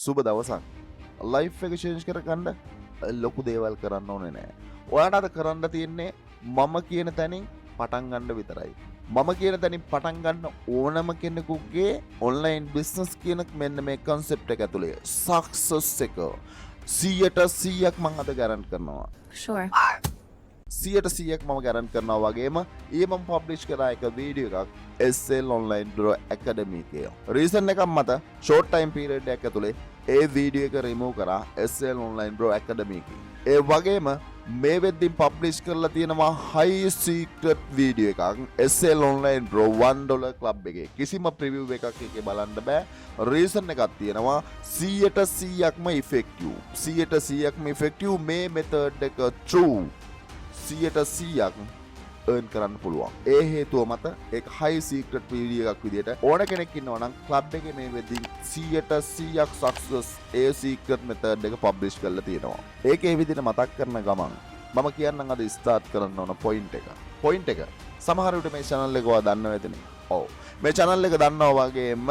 සුබ දවසක්. ලයිෆ් එක චේන්ජ් කරගන්න ලොකු දේවල් කරන්න ඕනේ නෑ. ඔයාට අද කරන්න තියෙන්නේ මම කියන තැනින් පටන් ගන්න විතරයි. මම කියන තැනින් පටන් ගන්න ඕනම කෙනෙකුගේ ඔන්ලයින් බිස්නස් කියන මෙන්න මේ කන්සෙප්ට් එක ඇතුලේ සක්සස් එක 100% මම අද ගැරන්ට් කරනවා. Sure. 100% මම ගැරන්ට් කරනවා වගේම මම පබ්ලිෂ් කරා එක වීඩියෝ එකක් SL online bro academy එකේ. රීසන් එකක් මත ෂෝට් ටයිම් පීරියඩ් එකක් ඇතුලේ ඒ වීඩියෝ එක රිමූව් කරා SL online bro academy එකේ. ඒ වගේම මේ වෙද්දින් පබ්ලිෂ් කරලා තියෙනවා high secret වීඩියෝ එකක් SL online bro $1 club එකේ. කිසිම ප්‍රිවිව් එකක් එකේ බලන්න බෑ. රීසන් එකක් තියෙනවා 100%ක්ම effective. 100%ක්ම effective මේ method එක true. 100%ක් earn කරන්න පුළුවන්. ඒ හේතුව මත ඒක high secret වීඩියෝ එකක් විදියට ඕන කෙනෙක් ඉන්නවා නම් club එකේ මේ වෙද්දින් 100%ක් success ඒ secret method එක publish කරලා තියෙනවා. ඒකේ විදිහට මතක් කරන ගමන් මම කියන්නම් අද start කරන්න ඕන point එක. point එක සමහර විට මේ channel එක ඔයා දන්නව ඇතිනේ. ඔව්. මේ channel එක දන්නවා වගේම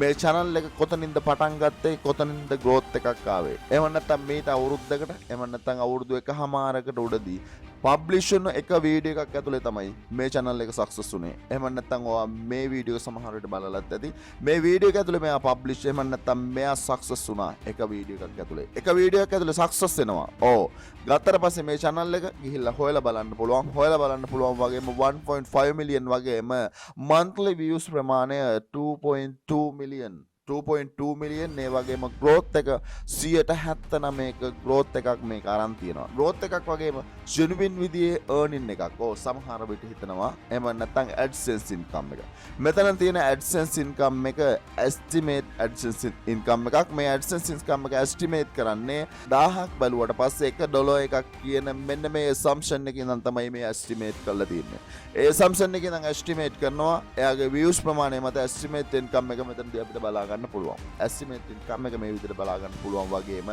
මේ channel එක කොතනින්ද පටන් ගත්තේ කොතනින්ද growth එකක් ආවේ. එහෙම නැත්නම් මේට අවුරුද්දකට එහෙම නැත්නම් අවුරුදු එකහමාරකට උඩදී පබ්ලිෂ් වෙන එක වීඩියෝ එකක් ඇතුලේ තමයි මේ channel එක සක්සස් වුනේ. එහෙම නැත්නම් ඔයා මේ වීඩියෝ සමහර විට බලලත් ඇති. මේ වීඩියෝ එක ඇතුලේ මෙයා පබ්ලිෂ් එහෙම නැත්නම් මෙයා සක්සස් වුණා එක වීඩියෝ එකක් ඇතුලේ. එක වීඩියෝ එකක් ඇතුලේ සක්සස් වෙනවා. ඔව්. ගත්තට පස්සේ මේ channel එක ගිහිල්ලා හොයලා බලන්න පුළුවන්. හොයලා බලන්න පුළුවන් වගේම 1.5 million වගේම monthly views ප්‍රමාණය 2.2 million 2.2 million මේ වගේම growth එක 179ක growth එකක් මේක අරන් තියෙනවා. growth එකක් වගේම genuine විදිහේ earning එකක්. ඔව් සමහර විට හිතනවා එහෙම නැත්නම් AdSense income එක. මෙතන තියෙන AdSense income එක estimate AdSense income එකක්. මේ AdSense income එක estimate කරන්නේ 1000ක් බලුවට පස්සේ $1 එකක් කියන මෙන්න මේ assumption එකකින් නම් තමයි මේ estimate කරලා තියෙන්නේ. ඒ assumption එකකින් නම් estimate කරනවා එයාගේ views ප්‍රමාණය මත estimate income එක මෙතනදී අපිට බලා ගන්න පුළුවන්. estimate income එක මේ විදිහට බලා ගන්න පුළුවන් වගේම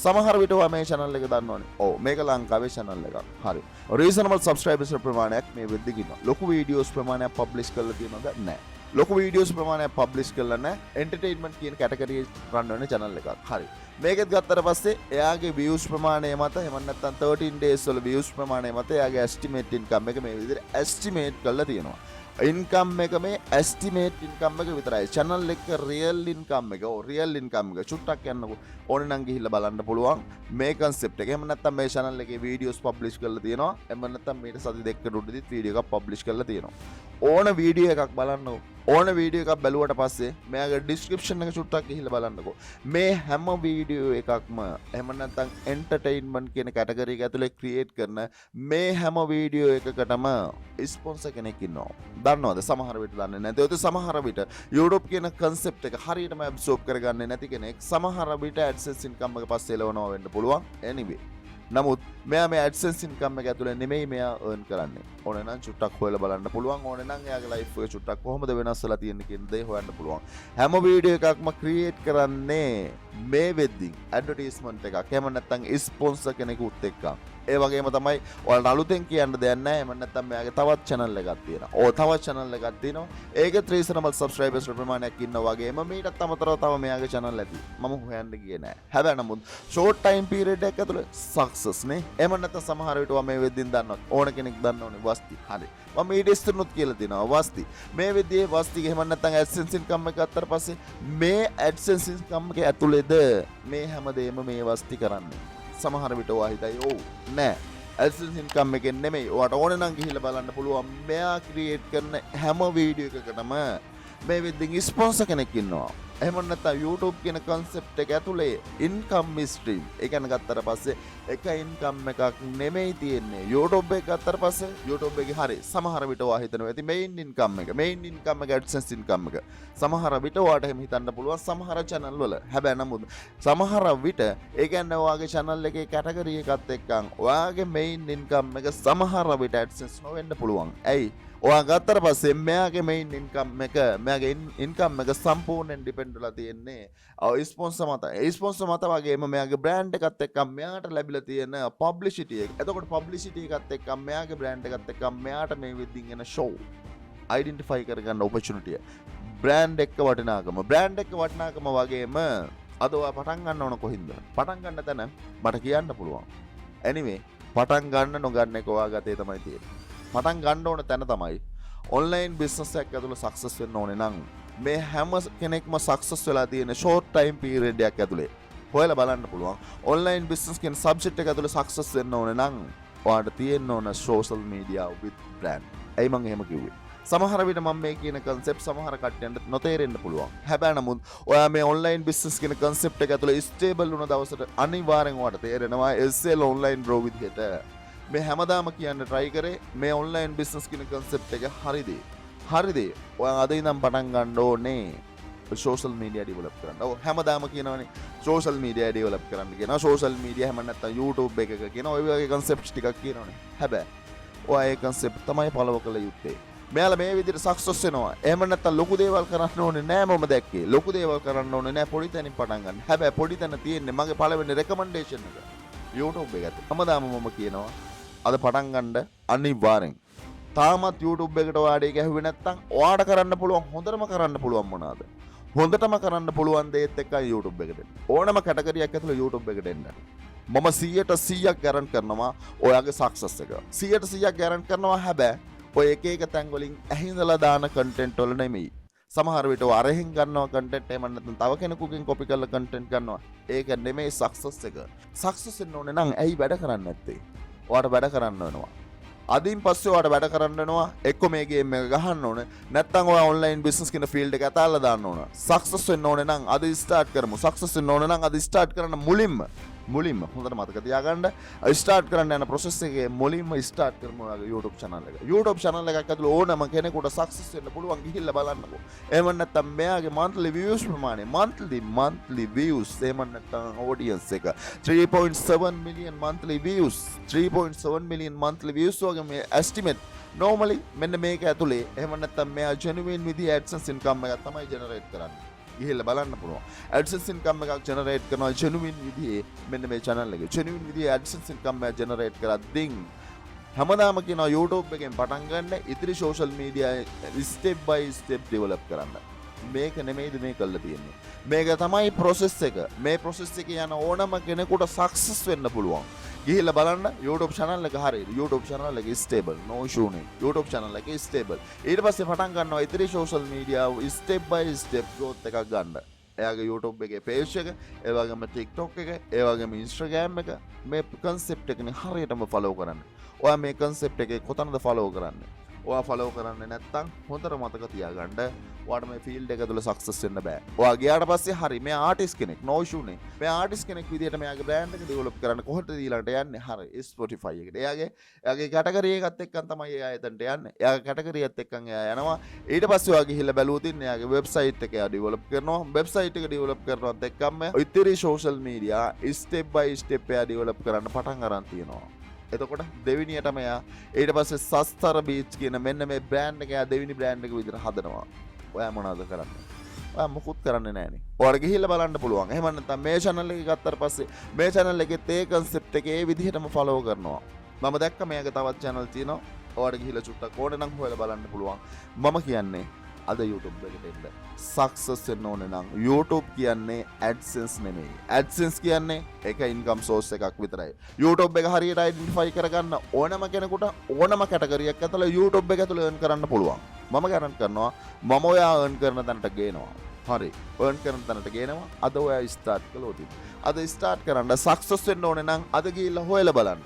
සමහර විට ඔයා මේ channel එක දන්නවනේ. ඔව් මේක ලංකාවේ channel එකක්. හරි. reasonable subscribers ප්‍රමාණයක් මේ වෙද්දී ඉන්නවා. ලොකු videos ප්‍රමාණයක් publish කරලා තියෙනවද? නැහැ. ලොකු videos ප්‍රමාණයක් publish කරලා නැහැ. entertainment කියන category run වෙන channel එකක්. හරි. මේකත් ගත්තට පස්සේ එයාගේ views ප්‍රමාණය මත එහෙම නැත්නම් 13 days වල views ප්‍රමාණය මත එයාගේ estimate income එක මේ විදිහට estimate කරලා තියෙනවා. ඉන්කම් එක මේ estimate ඉන්කම් එක විතරයි. channel එක real income එක real income එක චුට්ටක් යන්නකෝ. ඕනේ නම් ගිහිල්ලා බලන්න පුළුවන් මේ concept එක. එහෙම නැත්නම් මේ channel එකේ videos publish කරලා තියෙනවා. එහෙම නැත්නම් මේක සති දෙකකට උඩදීත් video එකක් publish කරලා තියෙනවා. ඕන video එකක් බලන්නකෝ. ඕන video එකක් බැලුවට පස්සේ මෙයාගේ description එක චුට්ටක් ගිහිල්ලා බලන්නකෝ. මේ හැම video එකක්ම එහෙම නැත්නම් entertainment කියන category එක ඇතුලේ create කරන මේ හැම video එකකටම sponsor කෙනෙක් ඉන්නවා. දන්නවද? සමහර විට දන්නේ නැති. ඒත් සමහර විට YouTube කියන concept එක හරියටම absorb කරගන්නේ නැති කෙනෙක් සමහර විට AdSense income එක පස්සේ එලවනවා වෙන්න පුළුවන්. anyway නමුත් මෙයා මේ AdSense income එක ඇතුලේ නෙමෙයි මෙයා earn කරන්නේ. ඕනේ නම් චුට්ටක් හොයලා බලන්න පුළුවන්. ඕනේ නම් එයාගේ life එක චුට්ටක් කොහොමද වෙනස් වෙලා තියෙන්නේ කියන දේ හොයන්න පුළුවන්. හැම වීඩියෝ එකක්ම create කරන්නේ මේ වෙද්දී advertisement එකක්. එහෙම නැත්නම් sponsor කෙනෙකුත් එක්ක. ඒ වගේම තමයි ඔයාලට අලුතෙන් කියන්න දෙයක් නැහැ. එහෙම නැත්නම් මෙයාගේ තවත් channel එකක් තියෙනවා. තවත් channel එකක් තියෙනවා. ඒකේ reasonable subscribers ප්‍රමාණයක් ඉන්නවා වගේම මීටත් අමතරව තව මෙයාගේ channel ඇති. මම හොයන්න ගියේ නැහැ. හැබැයි නමුත් short time period එකක් ඇතුළේ success නේ. එහෙම නැත්නම් සමහර විට මේ වෙද්දින් දන්නවා. ඕන කෙනෙක් දන්නවනේ වස්ති. හරි. මම ඊට ඉස්සරනුත් කියලා දෙනවා වස්ති. මේ වෙද්දී වස්ති එහෙම නැත්නම් AdSense income එක අත්තර පස්සේ මේ AdSense income එක ඇතුළේද මේ හැමදේම මේ වස්ති කරන්නේ. සමහර විට ඔයා හිතයි ඔව් නෑ AdSense income එකෙන් නෙමෙයි. ඔයාට ඕනේ නම් ගිහිල්ලා බලන්න පුළුවන්. මෙයා ක්‍රියේට් කරන හැම වීඩියෝ එකකටම මේ වෙද්දින් ස්පොන්සර් කෙනෙක් ඉන්නවා. එහෙම නැත්නම් YouTube කියන concept එක ඇතුලේ income stream. ඒ කියන්නේ ගත්තට පස්සේ එක income එකක් නෙමෙයි තියෙන්නේ. YouTube එක ගත්තට පස්සේ YouTube එකේ හරි සමහර විට ඔයා හිතනවා ඇති main income එක AdSense income එක. සමහර විට ඔයාට එහෙම හිතන්න පුළුවන් සමහර channel වල. හැබැයි නමුත් සමහර විට ඒ කියන්නේ ඔයාගේ channel එකේ category එකත් එක්කන් ඔයාගේ main income එක සමහර විට AdSense නොවෙන්න පුළුවන්. ඇයි? ඔයා ගත්තට පස්සේ මෙයාගේ main income එක මෙයාගේ income එක සම්පූර්ණයෙන් depend වෙලා තියෙන්නේ ස්පොන්සර් මත. ඒ ස්පොන්සර් මත වගේම මෙයාගේ brand එකත් එක්ක මෙයාට ලැබිලා තියෙන publicity එක. එතකොට publicity එකත් එක්ක මෙයාගේ brand එකත් එක්ක මෙයාට මේ වෙද්දින් එන show identify කරගන්න opportunity. brand එක වටිනාකම වගේම අද ඔයා පටන් ගන්න ඕන කොහින්ද? පටන් ගන්න තැන මට කියන්න පුළුවන්. anyway පටන් ගන්න නොගන්න එක ඔයා ගතේ තමයි තියෙන්නේ. පටන් ගන්න ඕන තැන තමයි ඔන්ලයින් බිස්නස් එකක් ඇතුළේ සක්සස් වෙන්න ඕනේ නම් මේ හැම කෙනෙක්ම සක්සස් වෙලා තියෙන ෂෝට් ටයිම් පීරියඩ් එකක් ඇතුළේ හොයලා බලන්න පුළුවන්. ඔන්ලයින් බිස්නස් කියන සබ්ජෙක්ට් එක ඇතුළේ සක්සස් වෙන්න ඕනේ නම් ඔයාට තියෙන්න ඕන සෝෂල් මීඩියා with brand. ඇයි මම එහෙම කිව්වේ? සමහර විට මම මේ කියන concept සමහර කට්ටියන්ට නොතේරෙන්න පුළුවන්. හැබැයි නමුත් ඔයා මේ online business කියන concept එක ඇතුළේ stable වුණ දවසට අනිවාර්යෙන් ඔයාට තේරෙනවා SL online bro විදිහට මේ හැමදාම කියන්න try කරේ මේ online business කියන concept එක හරිද? හරිද? ඔයා අද ඉඳන් පටන් ගන්න ඕනේ social media develop කරන්න. ඔව් හැමදාම කියනවනේ social media develop කරන්න කියනවා. social media හැම නැත්තම් YouTube එකක කියනවා. ඔය වගේ concepts ටිකක් කියනවනේ. හැබැයි ඔයා ඒ concept තමයි follow කළ යුත්තේ. මෙයාලා මේ විදිහට සක්සස් වෙනවා. එහෙම නැත්නම් ලොකු දේවල් කරන්න ඕනේ නෑ මම දැක්කේ. ලොකු දේවල් කරන්න ඕනේ නෑ පොඩි තැනින් පටන් ගන්න. හැබැයි පොඩි තැන තියෙන්නේ මගේ පළවෙනි recommendation එක. YouTube එකට. හැමදාම මම කියනවා අද පටන් ගන්න අනිවාර්යෙන්. තාමත් YouTube එකට ඔයාට ඒක ඇහුවේ නැත්නම් ඔයාට කරන්න පුළුවන් හොඳටම කරන්න පුළුවන් මොනවාද? හොඳටම කරන්න පුළුවන් දේත් එක්කයි YouTube එකට එන්න. ඕනම කැටගරියක් ඇතුළේ YouTube එකට එන්න. මම 100% ගැරන්ට් කරනවා ඔයාගේ සක්සස් එක. 100% ගැරන්ට් කරනවා හැබැයි ඔය එක එක තැන් වලින් ඇහිඳලා දාන කන්ටෙන්ට් වල නෙමෙයි. සමහර විට ඔය අරහින් ගන්නවා කන්ටෙන්ට් එහෙම නැත්නම් තව කෙනෙකුගෙන් කොපි කරලා කන්ටෙන්ට් ගන්නවා. ඒක නෙමෙයි සක්සස් එක. සක්සස් වෙන්න ඕනේ නම් ඇයි වැඩ කරන්නේ නැත්තේ? ඔයාට වැඩ කරන්න වෙනවා. අදින් පස්සේ ඔයාට වැඩ කරන්න වෙනවා. එක්ක මේ ගේම් එක ගහන්න ඕනේ. නැත්නම් ඔයා ඔන්ලයින් බිස්නස් කියන ෆීල්ඩ් එක අතල්ලා දාන්න ඕන. සක්සස් වෙන්න ඕනේ නම් අද ස්ටාර්ට් කරමු. සක්සස් වෙන්න ඕනේ නම් අද ස්ටාර්ට් කරන්න මුලින්ම හොඳට මතක තියාගන්න ස්ටාර්ට් කරන්න යන process එකේ මුලින්ම ස්ටාර්ට් කරමු ඔයාගේ YouTube channel එක. YouTube channel එකක් ඇතුළේ ඕනම කෙනෙකුට සක්සස් වෙන්න පුළුවන් ගිහිල්ලා බලන්නකෝ. එහෙම නැත්නම් මෙයාගේ monthly views ප්‍රමාණය monthly views එහෙම නැත්නම් audience එක 3.7 million monthly views 3.7 million monthly views වගේ මේ estimate normally මෙන්න මේක ඇතුළේ එහෙම නැත්නම් මෙයා genuine විදිහේ AdSense income එකක් තමයි generate කරන්නේ. ගිහිල්ලා බලන්න පුළුවන්. AdSense income එකක් generate කරනවා genuine විදිහේ මෙන්න මේ channel එකේ. genuine විදිහේ AdSense income එක generate කරද්දී හැමදාම කියනවා YouTube එකෙන් පටන් ගන්න ඉතිරි social media step by step develop කරන්න. මේක නෙමෙයිද මේ කරලා තියෙන්නේ. මේක තමයි process එක. මේ process එකේ යන ඕනම කෙනෙකුට success වෙන්න පුළුවන්. ගිහිල්ලා බලන්න YouTube channel එක හරියට. YouTube channel එක stable no issue නේ. YouTube channel එක stable. ඊට පස්සේ පටන් ගන්නවා ඉතිරි social media step by step growth එකක් ගන්න. එයාගේ YouTube එකේ page එක, ඒ වගේම TikTok එක, ඒ වගේම Instagram එක මේ concept එකනේ හරියටම follow කරන්න. ඔයා මේ concept එකේ කොතනද follow කරන්නේ? ඔයා follow කරන්නේ නැත්නම් හොඳට මතක තියාගන්න ඔයාට මේ field එක තුළ success වෙන්න බෑ. ඔයා ගියාට පස්සේ හරි මේ artist කෙනෙක් no issue නේ. මේ artist කෙනෙක් විදියට මෙයාගේ brand එක develop කරන්න කොහොමද ඊළඟට යන්නේ? හරි Spotify එකට. එයාගේ category එකත් එක්කන් තමයි එයා එතනට යන්නේ. එයාගේ category එකත් එක්කන් එයා යනවා. ඊට පස්සේ ඔයා ගිහිල්ලා බැලුවොත් ඉන්නේ එයාගේ website එක එයා develop කරනවා. website එක develop කරනවත් එක්කම ඉතිරි social media step by step එයා develop කරන්න පටන් අරන් තියෙනවා. එතකොට දෙවිනියටම එයා ඊට පස්සේ සස්තර බීච් කියන මෙන්න මේ බ්‍රෑන්ඩ් එක එයා දෙවිනි බ්‍රෑන්ඩ් එක විදිහට හදනවා. ඔයා මොනවද කරන්නේ? ඔයා මොකුත් කරන්නේ නැහනේ. ඔයාලා ගිහිල්ලා බලන්න පුළුවන්. එහෙම නැත්නම් මේ channel එක ගත්තාට පස්සේ මේ channel එකෙත් ඒ concept එක ඒ විදිහටම follow කරනවා. මම දැක්ක මේක තවත් channel තියෙනවා. ඔයාලා ගිහිල්ලා චුට්ටක් ඕනේ නම් හොයලා බලන්න පුළුවන්. මම කියන්නේ අද YouTube එකට එන්න. සක්සස් වෙන්න ඕනේ නම් YouTube කියන්නේ AdSense නෙමෙයි. AdSense කියන්නේ ඒක income source එකක් විතරයි. YouTube එක හරියට identify කරගන්න ඕනම කෙනෙකුට ඕනම කැටගරියක් ඇතුළේ YouTube එක ඇතුළේ earn කරන්න පුළුවන්. මම guarantee කරනවා මම ඔයා earn කරන තැනට ගේනවා. හරි. earn කරන තැනට ගේනවා. අද ඔයා start කළොත් අද ස්ටාර්ට් කරන්න සක්සස් වෙන්න ඕනේ නම් අද ගිහිල්ලා හොයලා බලන්න.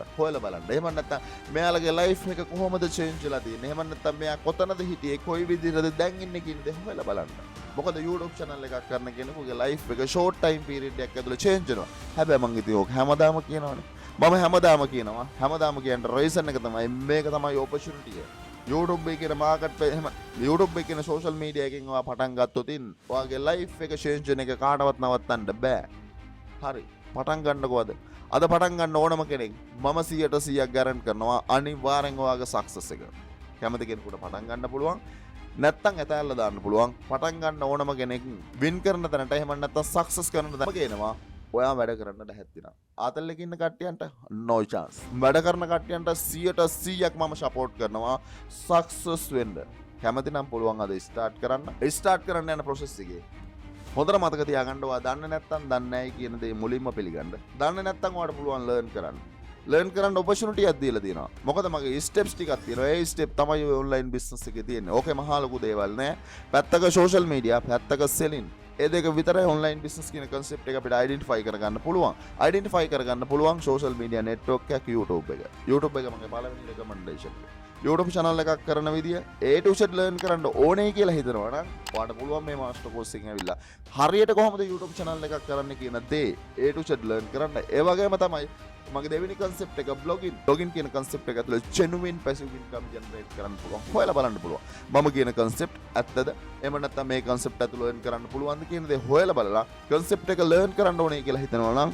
එහෙම නැත්නම් මෙයාලගේ ලයිෆ් එක කොහොමද චේන්ජ් වෙලා තියෙන්නේ? එහෙම නැත්නම් මෙයා කොතනද හිටියේ? කොයි විදිහටද දැන් ඉන්නේ කියන දේ හොයලා බලන්න. මොකද YouTube channel එකක් කරන කෙනෙකුගේ ලයිෆ් එක short time period එකක් ඇතුළේ චේන්ජ් වෙනවා. හැබැයි මං ඉතින් ඕක හැමදාම කියනවනේ. මම හැමදාම කියනවා. හැමදාම කියන්න reason එක තමයි මේක තමයි opportunity එක. YouTube එකේ මාකට් එහෙම YouTube එකේ social media එකෙන් ඔයා පටන් ගත්තොත් ඔයාගේ ලයිෆ් එක චේන්ජ් වෙන එක කාටවත් නවත්තන්න බෑ. හරි පටන් ගන්නකෝ අද පටන් ගන්න ඕනම කෙනෙක් මම 100% ගැරන්ට් කරනවා අනිවාර්යෙන් ඔයාගේ සක්සස් එක. කැමති කෙනෙකුට පටන් ගන්න පුළුවන් නැත්තම් ඇතැල්ල දාන්න පුළුවන්. පටන් ගන්න ඕනම කෙනෙක් වින් කරන තැනට එහෙම නැත්තම් සක්සස් කරන තැනට ගේනවා. ඔයා වැඩ කරන්න හැත්තිනා. ආතල් එකේ ඉන්න කට්ටියන්ට no chance. වැඩ කරන කට්ටියන්ට 100%ක් මම සපෝට් කරනවා සක්සස් වෙන්න. කැමති නම් පුළුවන් අද ස්ටාර්ට් කරන්න. ස්ටාර්ට් කරන්න යන process එකේ හොඳට මතක තියාගන්න ඔයා දන්නේ නැත්නම් දන්නේ නැහැ කියන දේ මුලින්ම පිළිගන්න. දන්නේ නැත්නම් ඔයාට පුළුවන් ලර්න් කරන්න. ලර්න් කරන්න ඔපචුනිටි එකක් දීලා තියෙනවා. මොකද මගේ ස්ටෙප්ස් ටිකක් තියෙනවා. ඒ ස්ටෙප් තමයි ඔය ඔන්ලයින් බිස්නස් එකේ තියෙන්නේ. ඕකේ මහා ලොකු දේවල් නෑ. පැත්තක සෝෂල් මීඩියා, පැත්තක සෙලින්. ඒ දෙක විතරයි ඔන්ලයින් බිස්නස් කියන concept එක අපිට අයිඩෙන්ටිෆයි කරගන්න පුළුවන්. අයිඩෙන්ටිෆයි කරගන්න පුළුවන් සෝෂල් මීඩියා නෙට්වර්ක් එකක් YouTube එක. YouTube එක මගේ පළවෙනි රෙකමෙන්ඩේෂන් එක. YouTube channel එකක් කරන විදිය A to Z learn කරන්න ඕනේ කියලා හිතනවා නම් ඔයාලට පුළුවන් මේ master course එකෙන් ඇවිල්ලා හරියට කොහොමද YouTube channel එකක් කරන්න කියන දේ A to Z learn කරන්න. ඒ වගේම තමයි මගේ දෙවෙනි concept එක blogging කියන concept එක ඇතුළේ genuine passive income generate කරන්න පුළුවන්. හොයලා බලන්න පුළුවන්. මම කියන concept ඇත්තද? එහෙම නැත්නම් මේ concept ඇතුළේ learn කරන්න පුළුවන්ද කියන දේ හොයලා බලලා concept එක learn කරන්න ඕනේ කියලා හිතනවා නම්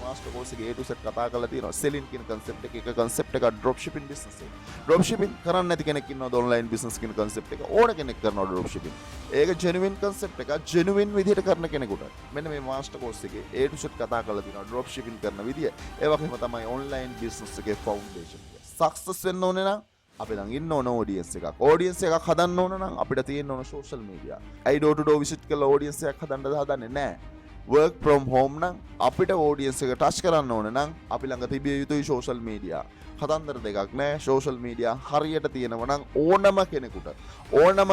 master course එකේ A to Z කතා කරලා තියෙනවා. selling කියන concept එක concept එක drop shipping business එක. drop shipping කරන්න නැති කෙනෙක් ඉන්නවද online business කියන concept එක ඕන කෙනෙක් කරනවා drop shipping. ඒක genuine concept එක genuine විදිහට කරන කෙනෙකුට. මෙන්න මේ master course එකේ A to Z කතා කරලා තියෙනවා drop shipping කරන විදිය. ඒ වගේම තමයි online business එකේ foundation එක. success වෙන්න ඕනේ නම් අපි ළඟ ඉන්න ඕන audience එකක්. audience එකක් හදන්න ඕන නම් අපිට තියෙන්න ඕන social media. I door to door visit කරලා audience එකක් හදන්නේ නැහැ. work from home නම් අපිට audience එක touch කරන්න ඕන නම් අපි ළඟ තිබිය යුතුයි social media. කතන්දර දෙකක් නෑ. social media හරියට තියෙනවා නම් ඕනම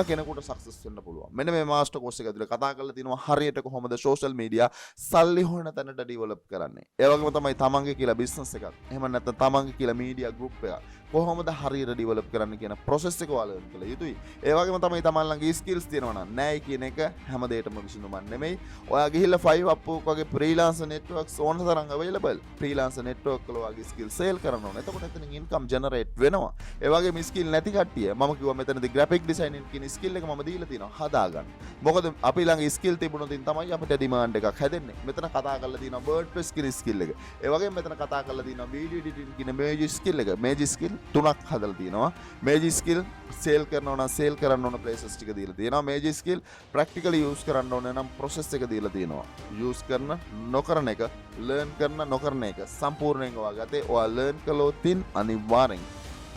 කෙනෙකුට success වෙන්න පුළුවන්. මෙන්න මේ master course එක ඇතුලේ කතා කරලා තියෙනවා හරියට කොහොමද social media සල්ලි හොයන තැනට develop කරන්නේ. ඒ වගේම තමයි තමන්ගේ කියලා business එකක්. එහෙම නැත්නම් තමන්ගේ කියලා media group එකක් කොහොමද හරියට develop කරන්න කියන process එක ඔයාලා learn කළ යුතුයි. ඒ වගේම තමයි තමන් ළඟ skills තියෙනවා නම් නෑයි කියන එක හැම දෙයකම විසඳුමක් නෙමෙයි. ඔයා ගිහිල්ලා 5 Upwork වගේ freelancer networks ඕන තරම් available. freelancer network වල ඔයාගේ skill sale කරන්න ඕන. එතකොට එතනින් income generate වෙනවා. ඒ වගේම skill නැති කට්ටිය මම කිව්වා මෙතනදී graphic designing කියන skill එක මම දීලා තියෙනවා හදාගන්න. මොකද අපි ළඟ skill තිබුණොත් තමයි අපිට demand එකක් හැදෙන්නේ. මෙතන කතා කරලා තියෙනවා WordPress කියන skill එක. ඒ වගේම මෙතන කතා කරලා තියෙනවා video editing කියන magic skill එක. magic skill තුනක් හදලා තියෙනවා. magic skill sale කරනවා නම් sale කරන්න ඕන places ටික දීලා තියෙනවා. magic skill practically use කරන්න ඕන නම් process එක දීලා තියෙනවා. use කරන නොකරන එක learn කරන නොකරන එක සම්පූර්ණයෙන් ඔයාගත්තේ ඔයා learn කළොත් අනිවාර්යෙන්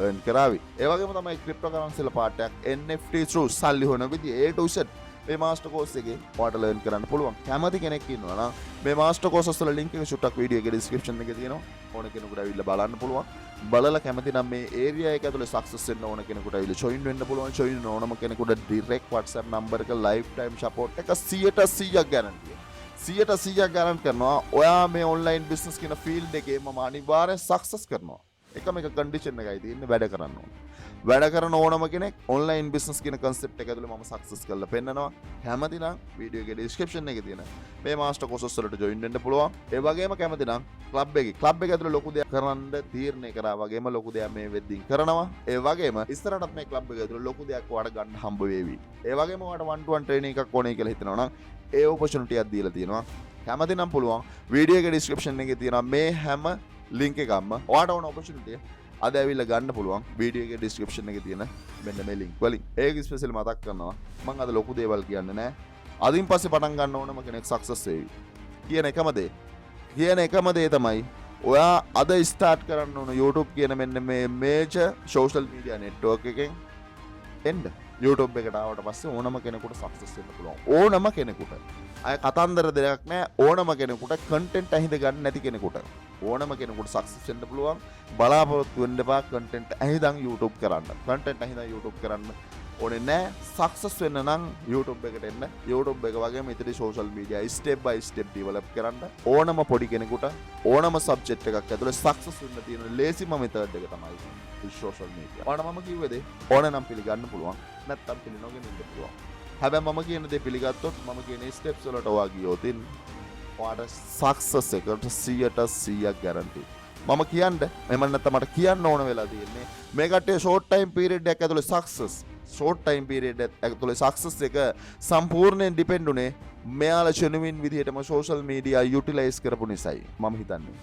earn කරાવી. ඒ වගේම තමයි cryptocurrency වල පාඩයක් NFT through සල්ලි හොයන විදිය A to Z මේ master course එකේ ඔයාලට learn කරන්න පුළුවන්. කැමති කෙනෙක් ඉන්නවා නම් මේ master courses වල link එක චුට්ටක් වීඩියෝ එකේ description එකේ තියෙනවා. ඕන කෙනෙකුට ඇවිල්ලා බලන්න පුළුවන්. බලලා කැමති නම් මේ area එක ඇතුලේ success වෙන්න ඕන කෙනෙකුට ඇවිල්ලා join වෙන්න පුළුවන්. join වෙන්න ඕනම කෙනෙකුට direct WhatsApp number එක lifetime support එක 100% guarantee. 100% guarantee කරනවා. ඔයා මේ online business කියන field එකේ මම අනිවාර්යෙන් success කරනවා. එකම එක condition එකයි තියෙන්නේ වැඩ කරන්න ඕන. වැඩ කරන ඕනම කෙනෙක් online business කියන concept එක ඇතුලේ මම success කරලා පෙන්නනවා. කැමති නම් වීඩියෝ එකේ description එකේ තියෙන මේ master courses වලට join වෙන්න පුළුවන්. ඒ වගේම කැමති නම් club එක ඇතුලේ ලොකු දෙයක් කරන්න තීරණය කරා වගේම ලොකු දෙයක් මේ වෙද්දින් කරනවා. ඒ වගේම ඉස්සරහටත් මේ club එක ඇතුලේ ලොකු දෙයක් ඔයාලට ගන්න හම්බ වේවි. ඒ වගේම ඔයාලට one to one training එකක් ඕනේ කියලා හිතනවා නම් ඒ opportunity එකක් දීලා තියෙනවා. කැමති නම් පුළුවන් වීඩියෝ එකේ description එකේ තියෙනවා මේ හැම link එකක්ම ඔයාට ඕන opportunity අද ඇවිල්ලා ගන්න පුළුවන් වීඩියෝ එකේ description එකේ තියෙන මෙන්න මේ link වලින්. ඒක ස්පෙෂල් මතක් කරනවා. මම අද ලොකු දේවල් කියන්නේ නැහැ. අදින් පස්සේ පටන් ගන්න ඕනම කෙනෙක් success වෙවි. කියන එකම දේ තමයි ඔයා අද start කරන්න ඕන YouTube කියන මෙන්න මේ major social media network එකෙන් එන්න. YouTube එකට ආවට පස්සේ ඕනම කෙනෙකුට success වෙන්න පුළුවන්. ඕනම කෙනෙකුට. අය කතන්දර දෙයක් නැහැ. ඕනම කෙනෙකුට content අහිඳ ගන්න නැති කෙනෙකුට. ඕනම කෙනෙකුට success වෙන්න පුළුවන්. බලාපොරොත්තු වෙන්න එපා content අහිඳන් YouTube කරන්න. content අහිඳන් YouTube කරන්න ඕනේ නැහැ. success වෙන්න නම් YouTube එකට එන්න. YouTube එක වගේම ඉතිරි social media step by step develop කරන්න. ඕනම පොඩි කෙනෙකුට ඕනම subject එකක් ඇතුලේ success වෙන්න තියෙන ලේසිම method එක තමයි social media. ඔයාලා මම කිව්වේ දේ ඕන නම් පිළිගන්න පුළුවන්. නැත්තම් පිළිනොගෙන ඉන්න පුළුවන්. හැබැයි මම කියන දේ පිළිගත්තොත් මම කියන steps වලට ඔයා ගියොත් ඔයාට success එකට 100% guarantee. මම කියන්නේ මම නැත්තම් මට කියන්න ඕන වෙලා තියෙන්නේ මේ කට්ටිය short time period එකක් ඇතුලේ short time period ඇතුලේ success එක සම්පූර්ණයෙන් depend උනේ මෙයාලා genuine විදිහටම social media utilize කරපු නිසායි මම හිතන්නේ.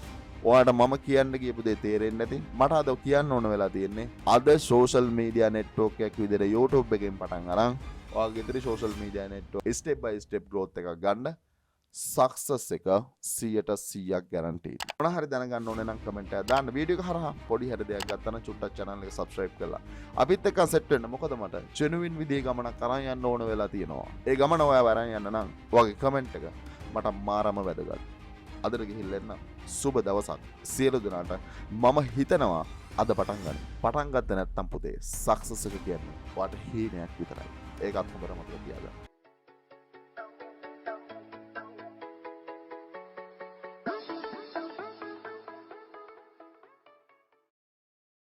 ඔයාට මම කියන්න කියපු දේ තේරෙන්නේ නැති මට අද කියන්න ඕන වෙලා තියෙන්නේ අද social media network එකක් විදිහට YouTube එකෙන් පටන් අරන් ඔයාගේ ඉතිරි social media network step by step growth එකක් ගන්න සක්සස් එක 100% ගැරන්ටීඩ්. මොන හරි දැනගන්න ඕනේ නම් කමෙන්ට් එකක් දාන්න. වීඩියෝ එක හරහා පොඩි හරි දෙයක් ගත්තා නම් චුට්ටක් channel එක subscribe කරලා අපිත් එක්ක සෙට් වෙන්න. මොකද මට genuine විදිහේ ගමනක් අරන් යන්න ඕන වෙලා තියෙනවා. ඒ ගමන ඔයාව අරන් යන්න නම් ඔයාගේ කමෙන්ට් එක මට මාරම වැදගත්. අදට ගිහිල්ලා එන්න. සුබ දවසක්. සියලු දෙනාට මම හිතනවා අද පටන් ගන්න. පටන් ගත්තේ නැත්නම් පුතේ සක්සස් එක කියන්නේ ඔයාට හීනයක් විතරයි. ඒකත් හොඳට මතක තියාගන්න.